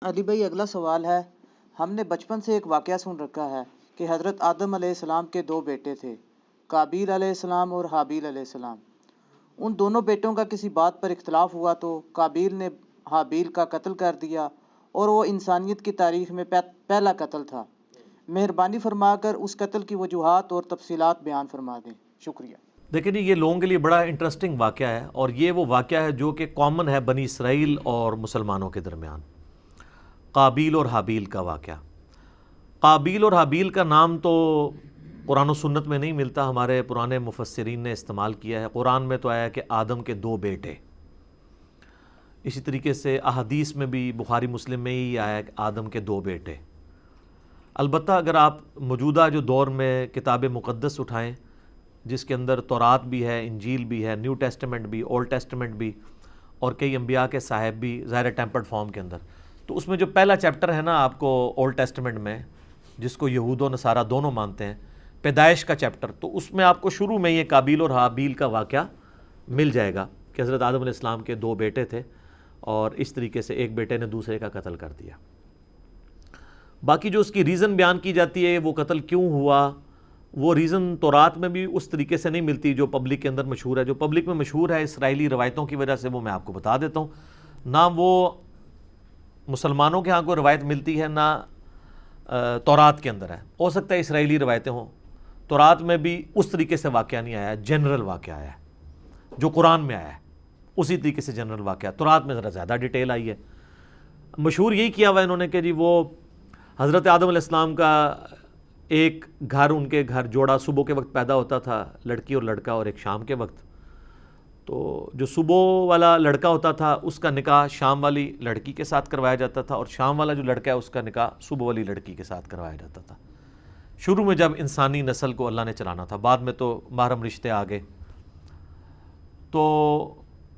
علی بھائی اگلا سوال ہے، ہم نے بچپن سے ایک واقعہ سن رکھا ہے کہ حضرت آدم علیہ السلام کے دو بیٹے تھے، قابیل علیہ السلام اور حابیل علیہ السلام۔ ان دونوں بیٹوں کا کسی بات پر اختلاف ہوا تو قابیل نے حابیل کا قتل کر دیا اور وہ انسانیت کی تاریخ میں پہلا قتل تھا۔ مہربانی فرما کر اس قتل کی وجوہات اور تفصیلات بیان فرما دیں، شکریہ۔ دیکھیں جی، یہ لوگوں کے لیے بڑا انٹرسٹنگ واقعہ ہے، اور یہ وہ واقعہ ہے جو کہ کامن ہے بنی اسرائیل اور مسلمانوں کے درمیان۔ قابیل اور حابیل کا واقعہ۔ قابیل اور حابیل کا نام تو قرآن و سنت میں نہیں ملتا، ہمارے پرانے مفسرین نے استعمال کیا ہے۔ قرآن میں تو آیا کہ آدم کے دو بیٹے، اسی طریقے سے احادیث میں بھی بخاری مسلم میں ہی آیا کہ آدم کے دو بیٹے۔ البتہ اگر آپ موجودہ جو دور میں کتاب مقدس اٹھائیں، جس کے اندر تورات بھی ہے، انجیل بھی ہے، نیو ٹیسٹمنٹ بھی، اولڈ ٹیسٹمنٹ بھی، اور کئی انبیاء کے صاحب بھی ظاہر ٹیمپرڈ فارم کے اندر، تو اس میں جو پہلا چیپٹر ہے نا آپ کو اولڈ ٹیسٹمنٹ میں، جس کو یہود و نصارہ دونوں مانتے ہیں، پیدائش کا چیپٹر، تو اس میں آپ کو شروع میں یہ قابیل اور حابیل کا واقعہ مل جائے گا کہ حضرت آدم علیہ السلام کے دو بیٹے تھے، اور اس طریقے سے ایک بیٹے نے دوسرے کا قتل کر دیا۔ باقی جو اس کی ریزن بیان کی جاتی ہے وہ قتل کیوں ہوا، وہ ریزن تورات میں بھی اس طریقے سے نہیں ملتی جو پبلک کے اندر مشہور ہے۔ جو پبلک میں مشہور ہے اسرائیلی روایتوں کی وجہ سے، وہ میں آپ کو بتا دیتا ہوں۔ نہ وہ مسلمانوں کے ہاں کوئی روایت ملتی ہے، نہ تورات کے اندر ہے۔ ہو سکتا ہے اسرائیلی روایتیں ہوں، تورات میں بھی اس طریقے سے واقعہ نہیں آیا ہے، جنرل واقعہ آیا ہے جو قرآن میں آیا ہے، اسی طریقے سے جنرل واقعہ۔ تورات میں ذرا زیادہ ڈیٹیل آئی ہے۔ مشہور یہی کیا ہوا انہوں نے کہ جی وہ حضرت آدم علیہ السلام کا ایک گھر، ان کے گھر جوڑا صبح کے وقت پیدا ہوتا تھا، لڑکی اور لڑکا، اور ایک شام کے وقت۔ تو جو صبح والا لڑکا ہوتا تھا اس کا نکاح شام والی لڑکی کے ساتھ کروایا جاتا تھا، اور شام والا جو لڑکا ہے اس کا نکاح صبح والی لڑکی کے ساتھ کروایا جاتا تھا، شروع میں جب انسانی نسل کو اللہ نے چلانا تھا۔ بعد میں تو محرم رشتے آ گئے۔ تو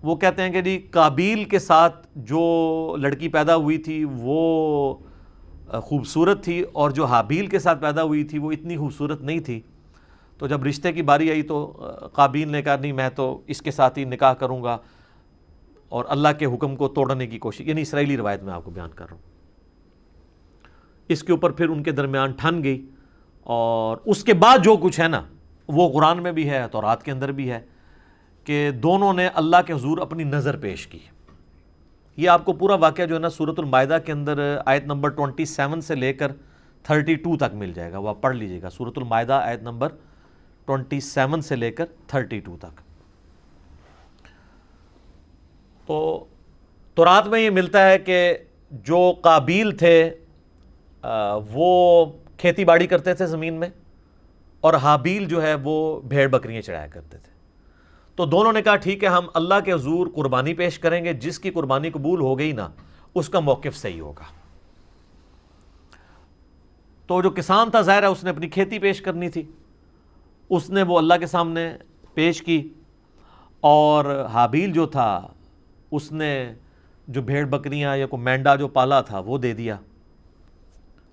وہ کہتے ہیں کہ جی قابیل کے ساتھ جو لڑکی پیدا ہوئی تھی وہ خوبصورت تھی، اور جو حابیل کے ساتھ پیدا ہوئی تھی وہ اتنی خوبصورت نہیں تھی۔ تو جب رشتے کی باری آئی تو قابیل نے کہا نہیں، میں تو اس کے ساتھ ہی نکاح کروں گا، اور اللہ کے حکم کو توڑنے کی کوشش، یعنی اسرائیلی روایت میں آپ کو بیان کر رہا ہوں۔ اس کے اوپر پھر ان کے درمیان ٹھن گئی، اور اس کے بعد جو کچھ ہے نا وہ قرآن میں بھی ہے، تورات کے اندر بھی ہے، کہ دونوں نے اللہ کے حضور اپنی نظر پیش کی۔ یہ آپ کو پورا واقعہ جو ہے نا سورۃ المائدہ کے اندر آیت نمبر 27 سے لے کر 32 تک مل جائے گا، وہ آپ پڑھ لیجئے گا۔ سورۃ المائدہ آیت نمبر 27 سے لے کر 32 تک۔ تو تورات میں یہ ملتا ہے کہ جو قابیل تھے وہ کھیتی باڑی کرتے تھے زمین میں، اور حابیل جو ہے وہ بھیڑ بکریاں چڑھایا کرتے تھے۔ تو دونوں نے کہا ٹھیک ہے، ہم اللہ کے حضور قربانی پیش کریں گے، جس کی قربانی قبول ہو گئی نا اس کا موقف صحیح ہوگا۔ تو جو کسان تھا ظاہر ہے اس نے اپنی کھیتی پیش کرنی تھی، اس نے وہ اللہ کے سامنے پیش کی، اور حابیل جو تھا اس نے جو بھیڑ بکریاں یا کوئی مینڈا جو پالا تھا وہ دے دیا۔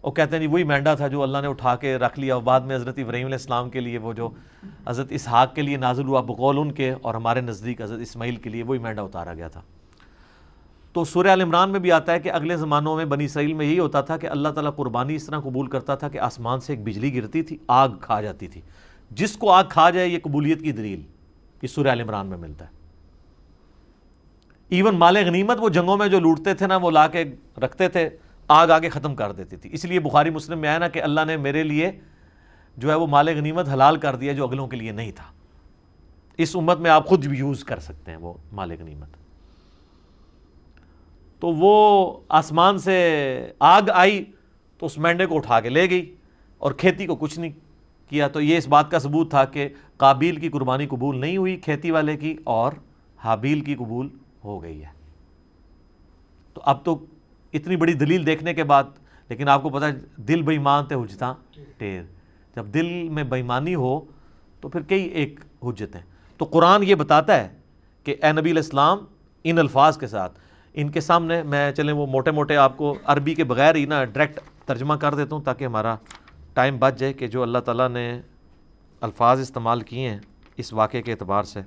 وہ کہتے ہیں جی وہی مینڈا تھا جو اللہ نے اٹھا کے رکھ لیا، اور بعد میں حضرت ابراہیم علیہ السلام کے لیے وہ جو حضرت اسحاق کے لیے نازل ہوا بقول ان کے، اور ہمارے نزدیک حضرت اسماعیل کے لیے وہی مینڈا اتارا گیا تھا۔ تو سورہ آل عمران میں بھی آتا ہے کہ اگلے زمانوں میں بنی اسرائیل میں یہی ہوتا تھا کہ اللہ تعالیٰ قربانی اس طرح قبول کرتا تھا کہ آسمان سے ایک بجلی گرتی تھی، آگ کھا جاتی تھی۔ جس کو آگ کھا جائے یہ قبولیت کی دلیل، یہ سورہ آل عمران میں ملتا ہے۔ ایون مال غنیمت وہ جنگوں میں جو لوٹتے تھے نا وہ لا کے رکھتے تھے، آگ آگے ختم کر دیتی تھی۔ اس لیے بخاری مسلم میں آیا نا کہ اللہ نے میرے لیے جو ہے وہ مال غنیمت حلال کر دیا جو اگلوں کے لیے نہیں تھا۔ اس امت میں آپ خود بھی یوز کر سکتے ہیں وہ مال غنیمت۔ تو وہ آسمان سے آگ آئی تو اس مینڈے کو اٹھا کے لے گئی، اور کھیتی کو کچھ نہیں کیا۔ تو یہ اس بات کا ثبوت تھا کہ قابیل کی قربانی قبول نہیں ہوئی کھیتی والے کی، اور حابیل کی قبول ہو گئی ہے۔ تو اب تو اتنی بڑی دلیل دیکھنے کے بعد، لیکن آپ کو پتہ ہے دل بے ایمان تے حجتاں ٹھیر، جب دل میں بے ایمانی ہو تو پھر کئی ایک حجتیں۔ تو قرآن یہ بتاتا ہے کہ اے نبی علیہ السلام ان الفاظ کے ساتھ، ان کے سامنے میں چلیں وہ موٹے موٹے آپ کو عربی کے بغیر ہی نا ڈائریکٹ ترجمہ کر دیتا ہوں تاکہ ہمارا ٹائم بچ جائے، کہ جو اللہ تعالیٰ نے الفاظ استعمال کیے ہیں اس واقعے کے اعتبار سے۔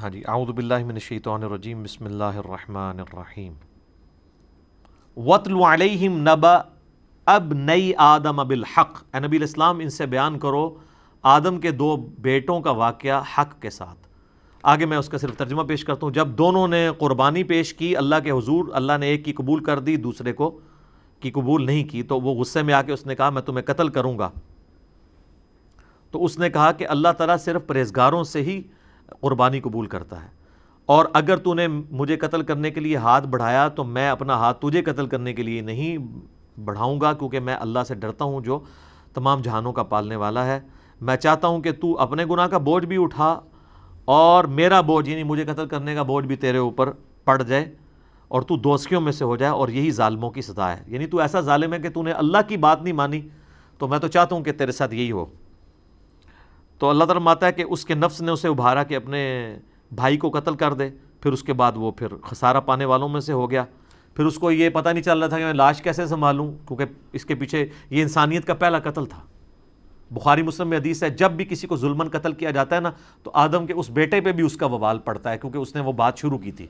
ہاں جی، اعوذ باللہ من الشیطان الرجیم، بسم اللہ الرحمن الرحیم۔ وَاتْلُ عَلَيْهِمْ نَبَأَ ابْنَيْ آدَمَ بِالْحَقِّ، اے نبی علیہ السلام ان سے بیان کرو آدم کے دو بیٹوں کا واقعہ حق کے ساتھ۔ آگے میں اس کا صرف ترجمہ پیش کرتا ہوں۔ جب دونوں نے قربانی پیش کی اللہ کے حضور، اللہ نے ایک کی قبول کر دی، دوسرے کو کی قبول نہیں کی، تو وہ غصے میں آ کے اس نے کہا میں تمہیں قتل کروں گا۔ تو اس نے کہا کہ اللہ تعالیٰ صرف پرہیزگاروں سے ہی قربانی قبول کرتا ہے، اور اگر تو نے مجھے قتل کرنے کے لیے ہاتھ بڑھایا تو میں اپنا ہاتھ تجھے قتل کرنے کے لیے نہیں بڑھاؤں گا، کیونکہ میں اللہ سے ڈرتا ہوں جو تمام جہانوں کا پالنے والا ہے۔ میں چاہتا ہوں کہ تو اپنے گناہ کا بوجھ بھی اٹھا اور میرا بوجھ، یعنی مجھے قتل کرنے کا بوجھ بھی تیرے اوپر پڑ جائے اور تو دوزخیوں میں سے ہو جائے، اور یہی ظالموں کی سزا ہے۔ یعنی تو ایسا ظالم ہے کہ تو نے اللہ کی بات نہیں مانی، تو میں تو چاہتا ہوں کہ تیرے ساتھ یہی ہو۔ تو اللہ تعالیٰ فرماتا ہے کہ اس کے نفس نے اسے ابھارا کہ اپنے بھائی کو قتل کر دے، پھر اس کے بعد وہ پھر خسارہ پانے والوں میں سے ہو گیا۔ پھر اس کو یہ پتہ نہیں چل رہا تھا کہ میں لاش کیسے سنبھالوں، کیونکہ اس کے پیچھے یہ انسانیت کا پہلا قتل تھا۔ بخاری مسلم میں حدیث ہے جب بھی کسی کو ظلماً قتل کیا جاتا ہے نا، تو آدم کے اس بیٹے پہ بھی اس کا وبال پڑتا ہے، کیونکہ اس نے وہ بات شروع کی تھی۔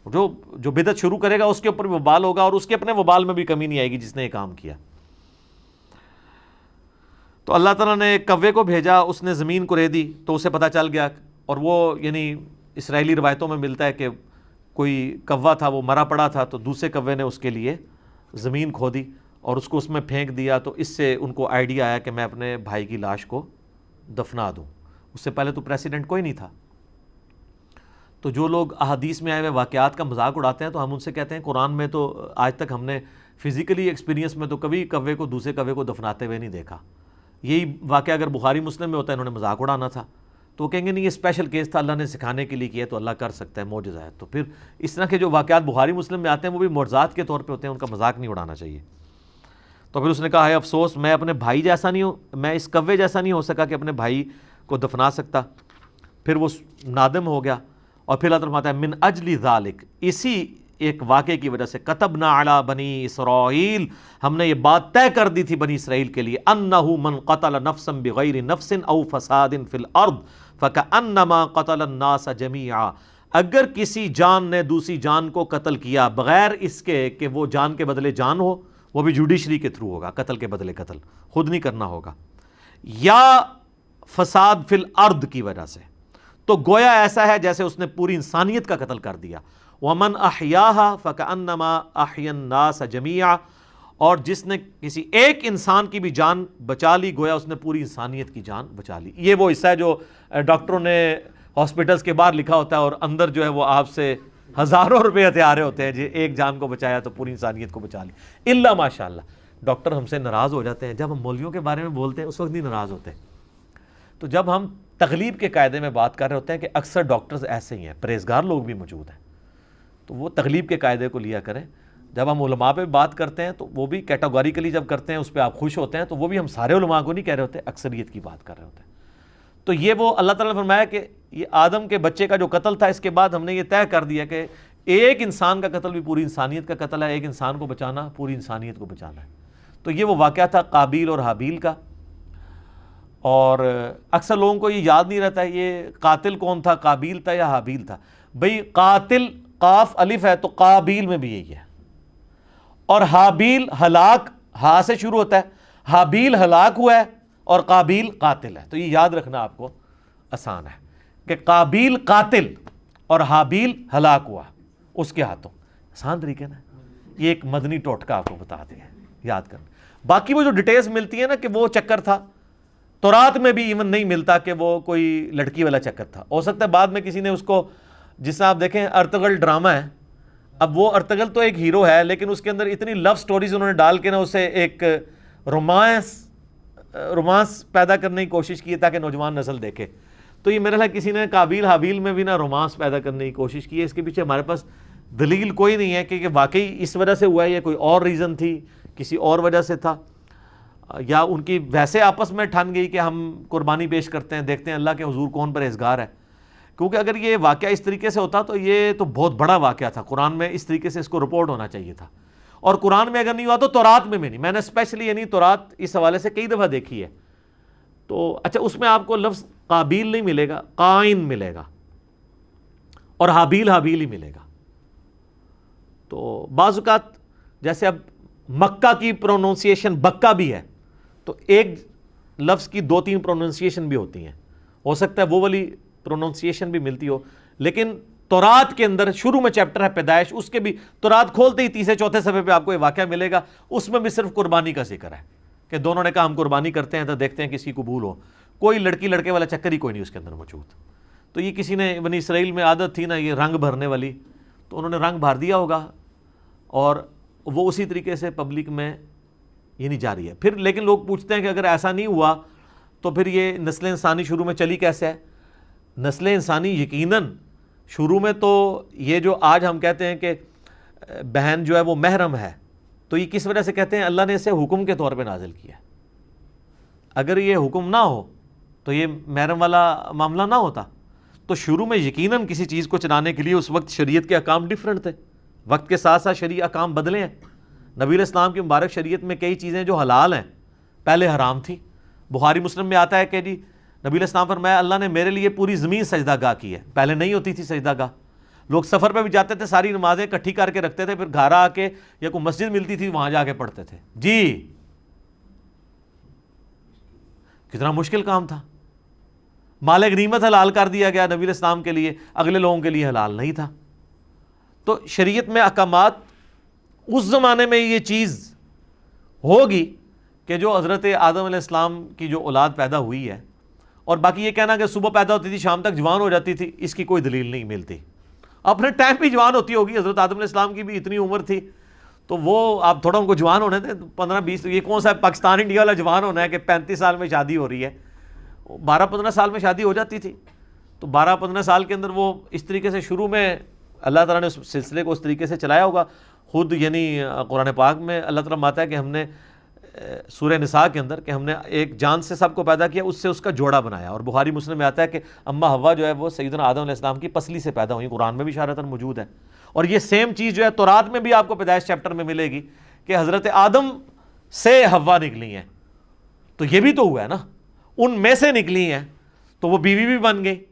جو بدعت شروع کرے گا اس کے اوپر بھی وبال ہوگا، اور اس کے اپنے وبال میں بھی کمی نہیں آئے گی جس نے یہ کام کیا۔ تو اللہ تعالیٰ نے ایک کوے کو بھیجا، اس نے زمین کو ریدی تو اسے پتہ چل گیا، اور وہ یعنی اسرائیلی روایتوں میں ملتا ہے کہ کوئی کوا تھا وہ مرا پڑا تھا، تو دوسرے کوے نے اس کے لیے زمین کھودی اور اس کو اس میں پھینک دیا، تو اس سے ان کو آئیڈیا آیا کہ میں اپنے بھائی کی لاش کو دفنا دوں۔ اس سے پہلے تو پریسیڈنٹ کوئی نہیں تھا۔ تو جو لوگ احادیث میں آئے ہوئے واقعات کا مذاق اڑاتے ہیں تو ہم ان سے کہتے ہیں قرآن میں تو آج تک ہم نے فزیکلی ایکسپیرینس میں تو کبھی کوے کو دوسرے کوے کو دفناتے ہوئے نہیں دیکھا۔ یہی واقعہ اگر بخاری مسلم میں ہوتا ہے انہوں نے مذاق اڑانا تھا، تو وہ کہیں گے نہیں یہ اسپیشل کیس تھا، اللہ نے سکھانے کے لیے کیا تو اللہ کر سکتا ہے، معجزہ ہے۔ تو پھر اس طرح کے جو واقعات بخاری مسلم میں آتے ہیں وہ بھی معجزات کے طور پہ ہوتے ہیں، ان کا مذاق نہیں اڑانا چاہیے۔ تو پھر اس نے کہا ہے افسوس، میں اپنے بھائی جیسا نہیں ہوں، میں اس کوے جیسا نہیں ہو سکا کہ اپنے بھائی کو دفنا سکتا۔ پھر وہ نادم ہو گیا، اور پھر اللہ تعالیٰ فرماتا ہے من اجل ذالک، اسی ایک واقعے کی وجہ سے کتبنا علی بنی اسرائیل، ہم نے یہ بات طے کر دی تھی بنی اسرائیل کے لیے، انہ من قتل نفسا بغیر نفس او فساد فی الارض فکأنما قتل الناس جمیعا، اگر کسی جان نے دوسری جان کو قتل کیا بغیر اس کے کہ وہ جان کے بدلے جان ہو، وہ بھی جوڈیشری کے تھرو ہوگا، قتل کے بدلے قتل خود نہیں کرنا ہوگا، یا فساد فی الارض کی وجہ سے، تو گویا ایسا ہے جیسے اس نے پوری انسانیت کا قتل کر دیا۔ وَمَنْ أَحْيَاهَا فَكَأَنَّمَا أَحْيَا النَّاسَ جَمِيعًا، اور جس نے کسی ایک انسان کی بھی جان بچا لی گویا اس نے پوری انسانیت کی جان بچا لی۔ یہ وہ حصہ ہے جو ڈاکٹروں نے ہاسپٹلس کے باہر لکھا ہوتا ہے، اور اندر جو ہے وہ آپ سے ہزاروں روپے ہتھیارے ہوتے ہیں جی ایک جان کو بچایا تو پوری انسانیت کو بچا لی۔ اللہ ماشاء اللہ، ڈاکٹر ہم سے ناراض ہو جاتے ہیں جب ہم مولویوں کے بارے میں بولتے ہیں، اس وقت نہیں ناراض ہوتے۔ تو جب ہم تغلیب کے قاعدے میں بات کر رہے ہوتے ہیں کہ اکثر ڈاکٹرز ایسے ہی ہیں، پرہیزگار لوگ بھی موجود ہیں، تو وہ تغلیب کے قاعدے کو لیا کریں۔ جب ہم علماء پہ بات کرتے ہیں تو وہ بھی کیٹاگوریکلی جب کرتے ہیں اس پہ آپ خوش ہوتے ہیں، تو وہ بھی ہم سارے علماء کو نہیں کہہ رہے ہوتے، اکثریت کی بات کر رہے ہوتے ہیں۔ تو یہ وہ اللہ تعالیٰ نے فرمایا کہ یہ آدم کے بچے کا جو قتل تھا، اس کے بعد ہم نے یہ طے کر دیا کہ ایک انسان کا قتل بھی پوری انسانیت کا قتل ہے، ایک انسان کو بچانا پوری انسانیت کو بچانا ہے۔ تو یہ وہ واقعہ تھا قابیل اور حابیل کا، اور اکثر لوگوں کو یہ یاد نہیں رہتا ہے یہ قاتل کون تھا، قابیل تھا یا حابیل تھا۔ بھئی قاتل قاف الف ہے تو قابیل میں بھی یہی ہے، اور حابیل ہلاک ہا سے شروع ہوتا ہے، حابیل ہلاک ہوا ہے اور قابیل قاتل ہے۔ تو یہ یاد رکھنا آپ کو آسان ہے کہ قابیل قاتل اور حابیل ہلاک ہوا اس کے ہاتھوں، آسان طریقے نا۔ یہ ایک مدنی ٹوٹکہ آپ کو بتا دیا یاد کرنا۔ باقی وہ جو ڈیٹیلز ملتی ہے نا کہ وہ چکر تھا، تورات میں بھی ایون نہیں ملتا کہ وہ کوئی لڑکی والا چکر تھا، ہو سکتا ہے بعد میں کسی نے اس کو، جس سے آپ دیکھیں ارطغرل ڈرامہ ہے، اب وہ ارطغرل تو ایک ہیرو ہے لیکن اس کے اندر اتنی لو سٹوریز انہوں نے ڈال کے نا اسے ایک رومانس پیدا کرنے کی کوشش کی ہے تاکہ نوجوان نسل دیکھے۔ تو یہ میرے خیال کسی نے قابیل حابیل میں بھی نا رومانس پیدا کرنے کی کوشش کی ہے، اس کے پیچھے ہمارے پاس دلیل کوئی نہیں ہے کہ واقعی اس وجہ سے ہوا ہے یا کوئی اور ریزن تھی، کسی اور وجہ سے تھا، یا ان کی ویسے آپس میں ٹھن گئی کہ ہم قربانی پیش کرتے ہیں، دیکھتے ہیں اللہ کے حضور کون پرہیزگار ہے۔ کیونکہ اگر یہ واقعہ اس طریقے سے ہوتا تو یہ تو بہت بڑا واقعہ تھا، قرآن میں اس طریقے سے اس کو رپورٹ ہونا چاہیے تھا، اور قرآن میں اگر نہیں ہوا تو تورات میں نہیں۔ میں نے اسپیشلی یعنی تورات اس حوالے سے کئی دفعہ دیکھی ہے، تو اچھا اس میں آپ کو لفظ قابیل نہیں ملے گا، قائن ملے گا، اور حابیل حابیل ہی ملے گا. تو بعض اوقات جیسے اب مکہ کی پروننسیشن بکہ بھی ہے, تو ایک لفظ کی 2-3 پروننسیشن بھی ہوتی ہیں, ہو سکتا ہے وہ والی پروننسیشن بھی ملتی ہو. لیکن تورات کے اندر شروع میں چیپٹر ہے پیدائش, اس کے بھی تورات کھولتے ہی 3-4 صفحے پہ آپ کو یہ واقعہ ملے گا, اس میں بھی صرف قربانی کا ذکر ہے کہ دونوں نے کہا ہم قربانی کرتے ہیں تو دیکھتے ہیں کس کی قبول ہو. کوئی لڑکی لڑکے والا چکر ہی کوئی نہیں اس کے اندر موجود. تو یہ کسی نے بنی اسرائیل میں عادت تھی نا یہ رنگ بھرنے والی, تو انہوں نے رنگ بھر دیا ہوگا اور وہ اسی طریقے سے پبلک میں یہ نہیں جاری ہے. پھر لیکن لوگ پوچھتے ہیں کہ اگر ایسا نہیں ہوا تو پھر یہ نسل انسانی شروع میں چلی کیسے ہے؟ نسل انسانی یقیناً شروع میں تو یہ جو آج ہم کہتے ہیں کہ بہن جو ہے وہ محرم ہے, تو یہ کس وجہ سے کہتے ہیں؟ اللہ نے اسے حکم کے طور پہ نازل کیا ہے. اگر یہ حکم نہ ہو تو یہ محرم والا معاملہ نہ ہوتا. تو شروع میں یقیناً کسی چیز کو چلانے کے لیے اس وقت شریعت کے احکام ڈیفرنٹ تھے, وقت کے ساتھ ساتھ شرعی احکام بدلے ہیں. نبی علیہ السلام کی مبارک شریعت میں کئی چیزیں جو حلال ہیں پہلے حرام تھی. بخاری مسلم میں آتا ہے کہ جی نبی علیہ السلام فرمایا اللہ نے میرے لیے پوری زمین سجدہ گاہ کی ہے, پہلے نہیں ہوتی تھی سجدہ گاہ. لوگ سفر پہ بھی جاتے تھے, ساری نمازیں اکٹھی کر کے رکھتے تھے, پھر گھر آ کے یا کوئی مسجد ملتی تھی وہاں جا کے پڑھتے تھے. جی کتنا مشکل کام تھا. مال غنیمت حلال کر دیا گیا نبی علیہ السلام کے لیے, اگلے لوگوں کے لیے حلال نہیں تھا. تو شریعت میں احکامات اس زمانے میں یہ چیز ہوگی کہ جو حضرت آدم علیہ السلام کی جو اولاد پیدا ہوئی ہے, اور باقی یہ کہنا کہ صبح پیدا ہوتی تھی شام تک جوان ہو جاتی تھی, اس کی کوئی دلیل نہیں ملتی. اپنے ٹائم پہ جوان ہوتی ہوگی, حضرت آدم علیہ السلام کی بھی اتنی عمر تھی, تو وہ آپ تھوڑا ان کو جوان ہونے تھے 15-20. یہ کون سا پاکستان انڈیا والا جوان ہونا ہے کہ 35 سال میں شادی ہو رہی ہے؟ 12-15 سال میں شادی ہو جاتی تھی. تو 12-15 سال کے اندر وہ اس طریقے سے شروع میں اللہ تعالیٰ نے اس سلسلے کو اس طریقے سے چلایا ہوگا. خود یعنی قرآن پاک میں اللہ تعالیٰ ماتا ہے کہ ہم نے سورہ نساء کے اندر کہ ہم نے ایک جان سے سب کو پیدا کیا, اس سے اس کا جوڑا بنایا. اور بخاری مسلم میں آتا ہے کہ اما حوا جو ہے وہ سیدنا آدم علیہ السلام کی پسلی سے پیدا ہوئی, قرآن میں بھی اشارتاً موجود ہے. اور یہ سیم چیز جو ہے تورات میں بھی آپ کو پیدائش چیپٹر میں ملے گی کہ حضرت آدم سے حوا نکلی ہیں. تو یہ بھی تو ہوا ہے نا, ان میں سے نکلی ہیں تو وہ بیوی بھی بن گئی.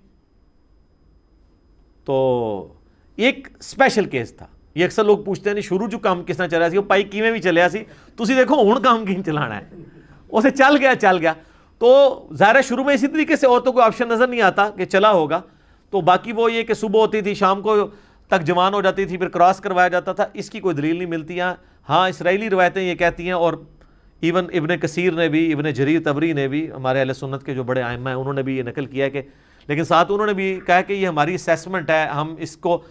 تو ایک اسپیشل کیس تھا. یہ اکثر لوگ پوچھتے ہیں نہیں شروع جو کام کس طرح چلیا سی, وہ پائی کیویں بھی چلیا سی, تسی دیکھو ہن کام کیں چلانا ہے, اسے چل گیا. تو ظاہر ہے شروع میں اسی طریقے سے عورتوں کو آپشن نظر نہیں آتا کہ چلا ہوگا. تو باقی وہ یہ کہ صبح ہوتی تھی شام کو تک جوان ہو جاتی تھی, پھر کراس کروایا جاتا تھا, اس کی کوئی دلیل نہیں ملتی. ہاں اسرائیلی روایتیں یہ کہتی ہیں, اور ایون ابن کثیر نے بھی, ابن جریر طبری نے بھی, ہمارے اہل سنت کے جو بڑے ائمہ ہیں انہوں نے بھی یہ نقل کیا ہے کہ, لیکن ساتھ انہوں نے بھی کہا کہ یہ ہماری اسیسمنٹ ہے, ہم اس کو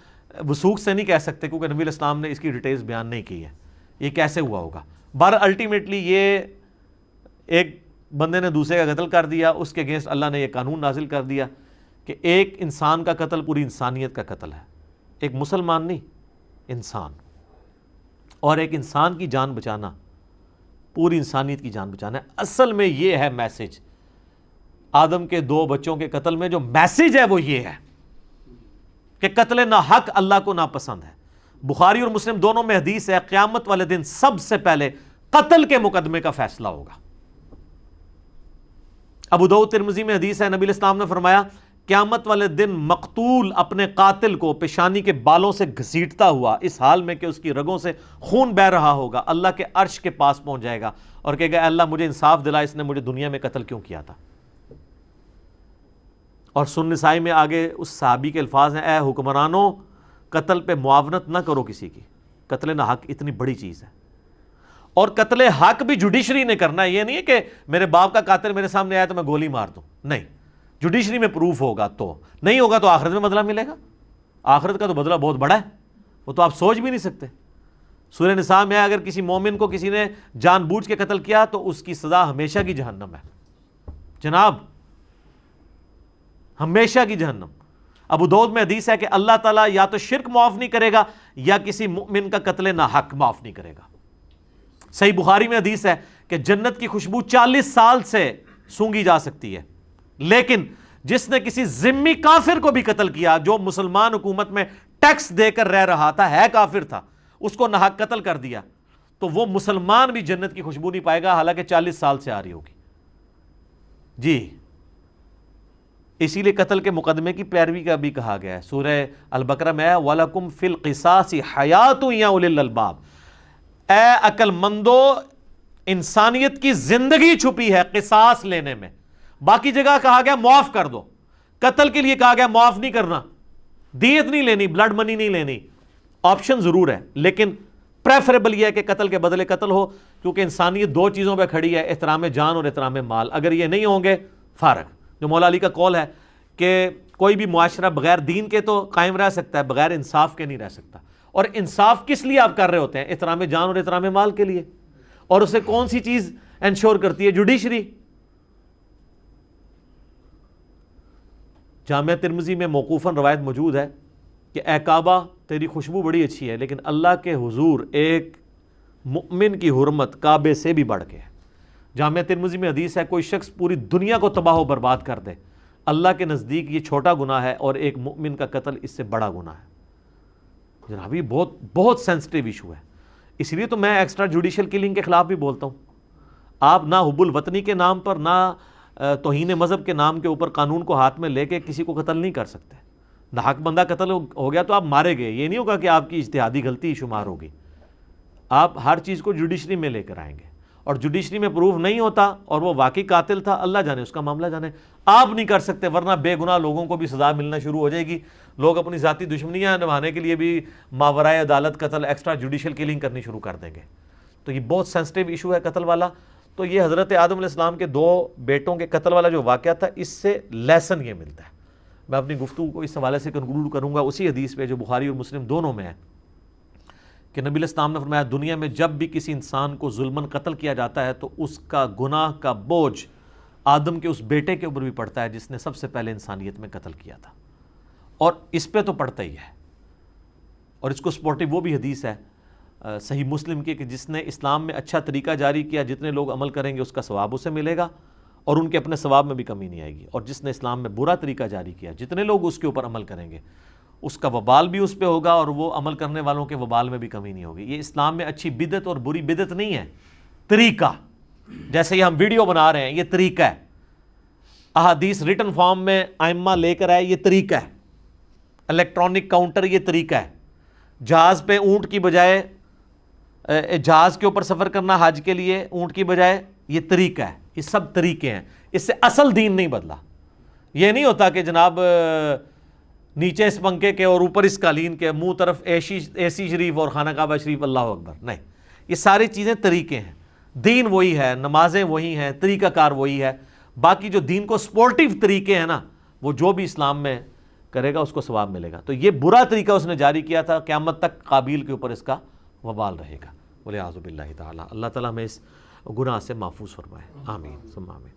وثوق سے نہیں کہہ سکتے کیونکہ نبی علیہ السلام نے اس کی ڈیٹیلز بیان نہیں کی ہے یہ کیسے ہوا ہوگا. الٹیمیٹلی یہ ایک بندے نے دوسرے کا قتل کر دیا, اس کے اگینسٹ اللہ نے یہ قانون نازل کر دیا کہ ایک انسان کا قتل پوری انسانیت کا قتل ہے, ایک مسلمان نہیں انسان, اور ایک انسان کی جان بچانا پوری انسانیت کی جان بچانا ہے. اصل میں یہ ہے میسج آدم کے 2 بچوں کے قتل میں, جو میسج ہے وہ یہ ہے کہ قتل نہ حق اللہ کو ناپسند ہے. بخاری اور مسلم دونوں میں حدیث ہے قیامت والے دن سب سے پہلے قتل کے مقدمے کا فیصلہ ہوگا. ابو داؤد ترمذی میں حدیث ہے نبی علیہ السلام نے فرمایا قیامت والے دن مقتول اپنے قاتل کو پیشانی کے بالوں سے گھسیٹتا ہوا اس حال میں کہ اس کی رگوں سے خون بہہ رہا ہوگا, اللہ کے عرش کے پاس پہنچ جائے گا اور کہے گا اللہ مجھے انصاف دلا, اس نے مجھے دنیا میں قتل کیوں کیا تھا. اور سنن نسائی میں آگے اس صحابی کے الفاظ ہیں, اے حکمرانوں قتل پہ معاونت نہ کرو کسی کی, قتل نہ حق اتنی بڑی چیز ہے. اور قتل حق بھی جوڈیشری نے کرنا ہے, یہ نہیں ہے کہ میرے باپ کا قاتل میرے سامنے آیا تو میں گولی مار دوں, نہیں, جوڈیشری میں پروف ہوگا, تو نہیں ہوگا تو آخرت میں بدلہ ملے گا. آخرت کا تو بدلہ بہت بڑا ہے, وہ تو آپ سوچ بھی نہیں سکتے. سورہ نساء میں اگر کسی مومن کو کسی نے جان بوجھ کے قتل کیا تو اس کی سزا ہمیشہ کی جہنم ہے جناب, ہمیشہ کی جہنم. ابو داؤد میں حدیث ہے کہ اللہ تعالیٰ یا تو شرک معاف نہیں کرے گا یا کسی مؤمن کا قتل نہ حق معاف نہیں کرے گا. صحیح بخاری میں حدیث ہے کہ جنت کی خوشبو 40 سال سے سونگی جا سکتی ہے, لیکن جس نے کسی ذمی کافر کو بھی قتل کیا جو مسلمان حکومت میں ٹیکس دے کر رہ رہا تھا, ہے کافر تھا, اس کو ناحق قتل کر دیا تو وہ مسلمان بھی جنت کی خوشبو نہیں پائے گا حالانکہ 40 سال سے آ رہی ہوگی. جی اسی لیے قتل کے مقدمے کی پیروی کا بھی کہا گیا ہے. سورہ البقرہ میں ہے وَلَكُمْ فِي الْقِصَاصِ حَيَاتٌ يَا أُولِي الْأَلْبَابِ, اے عقل مندو انسانیت کی زندگی چھپی ہے قصاص لینے میں. باقی جگہ کہا گیا معاف کر دو, قتل کے لیے کہا گیا معاف نہیں کرنا, دیت نہیں لینی, بلڈ منی نہیں لینی. آپشن ضرور ہے لیکن پریفریبل یہ ہے کہ قتل کے بدلے قتل ہو, کیونکہ انسانیت دو چیزوں پہ کھڑی ہے, احترام جان اور احترام مال. اگر یہ نہیں ہوں گے فارغ. جو مولا علی کا قول ہے کہ کوئی بھی معاشرہ بغیر دین کے تو قائم رہ سکتا ہے, بغیر انصاف کے نہیں رہ سکتا. اور انصاف کس لیے آپ کر رہے ہوتے ہیں؟ احترام جان اور احترام مال کے لیے. اور اسے کون سی چیز انشور کرتی ہے؟ جوڈیشری. جامعہ ترمذی میں موقوفاً روایت موجود ہے کہ اے کعبہ تیری خوشبو بڑی اچھی ہے, لیکن اللہ کے حضور ایک مؤمن کی حرمت کعبے سے بھی بڑھ کے ہے. جامعہ ترمذی میں حدیث ہے کوئی شخص پوری دنیا کو تباہ و برباد کر دے, اللہ کے نزدیک یہ چھوٹا گناہ ہے, اور ایک مؤمن کا قتل اس سے بڑا گناہ ہے. جناب یہ بہت بہت سینسٹیو ایشو ہے. اس لیے تو میں ایکسٹرا جوڈیشل کلنگ کے خلاف بھی بولتا ہوں. آپ نہ حب الوطنی کے نام پر نہ توہین مذہب کے نام کے اوپر قانون کو ہاتھ میں لے کے کسی کو قتل نہیں کر سکتے. ناحق بندہ قتل ہو گیا تو آپ مارے گئے, یہ نہیں ہوگا کہ آپ کی اجتہادی غلطی شمار ہوگی. آپ ہر چیز کو جوڈیشری میں لے کر آئیں گے, اور جوڈیشری میں پروف نہیں ہوتا اور وہ واقعی قاتل تھا, اللہ جانے اس کا معاملہ جانے. آپ نہیں کر سکتے, ورنہ بے گناہ لوگوں کو بھی سزا ملنا شروع ہو جائے گی. لوگ اپنی ذاتی دشمنیاں نبھانے کے لیے بھی ماورائے عدالت قتل, ایکسٹرا جوڈیشل کلنگ کرنی شروع کر دیں گے. تو یہ بہت سینسٹیو ایشو ہے قتل والا. تو یہ حضرت آدم علیہ السلام کے دو بیٹوں کے قتل والا جو واقعہ تھا, اس سے لیسن یہ ملتا ہے. میں اپنی گفتگو کو اس حوالے سے کنکلوڈ کروں گا اسی حدیث پہ جو بخاری اور مسلم دونوں میں ہے کہ نبی علیہ السلام نے فرمایا دنیا میں جب بھی کسی انسان کو ظلماً قتل کیا جاتا ہے تو اس کا گناہ کا بوجھ آدم کے اس بیٹے کے اوپر بھی پڑتا ہے جس نے سب سے پہلے انسانیت میں قتل کیا تھا, اور اس پہ تو پڑتا ہی ہے. اور اس کو سپورٹو وہ بھی حدیث ہے صحیح مسلم کی کہ جس نے اسلام میں اچھا طریقہ جاری کیا, جتنے لوگ عمل کریں گے اس کا ثواب اسے ملے گا اور ان کے اپنے ثواب میں بھی کمی نہیں آئے گی. اور جس نے اسلام میں برا طریقہ جاری کیا, جتنے لوگ اس کے اوپر عمل کریں گے اس کا وبال بھی اس پہ ہوگا اور وہ عمل کرنے والوں کے وبال میں بھی کمی نہیں ہوگی. یہ اسلام میں اچھی بدعت اور بری بدعت نہیں ہے, طریقہ. جیسے یہ ہم ویڈیو بنا رہے ہیں یہ طریقہ ہے, احادیث ریٹن فارم میں ائمہ لے کر آئے یہ طریقہ ہے, الیکٹرانک کاؤنٹر یہ طریقہ ہے, جہاز پہ اونٹ کی بجائے جہاز کے اوپر سفر کرنا حج کے لیے اونٹ کی بجائے یہ طریقہ ہے. یہ سب طریقے ہیں, اس سے اصل دین نہیں بدلا. یہ نہیں ہوتا کہ جناب نیچے اس پنکھے کے اور اوپر اس قالین کے, منہ طرف اے سی شریف اور خانہ کعبہ شریف, اللہ اکبر. نہیں, یہ ساری چیزیں طریقے ہیں. دین وہی ہے, نمازیں وہی ہیں, طریقہ کار وہی ہے. باقی جو دین کو سپورٹیو طریقے ہیں نا, وہ جو بھی اسلام میں کرے گا اس کو ثواب ملے گا. تو یہ برا طریقہ اس نے جاری کیا تھا, قیامت تک قابیل کے اوپر اس کا وبال رہے گا. وَلِعِیَاذُ بِاللَّهِ تعالیٰ. اللہ تعالیٰ ہمیں اس گناہ سے محفوظ فرمائے. آمین ثم آمین.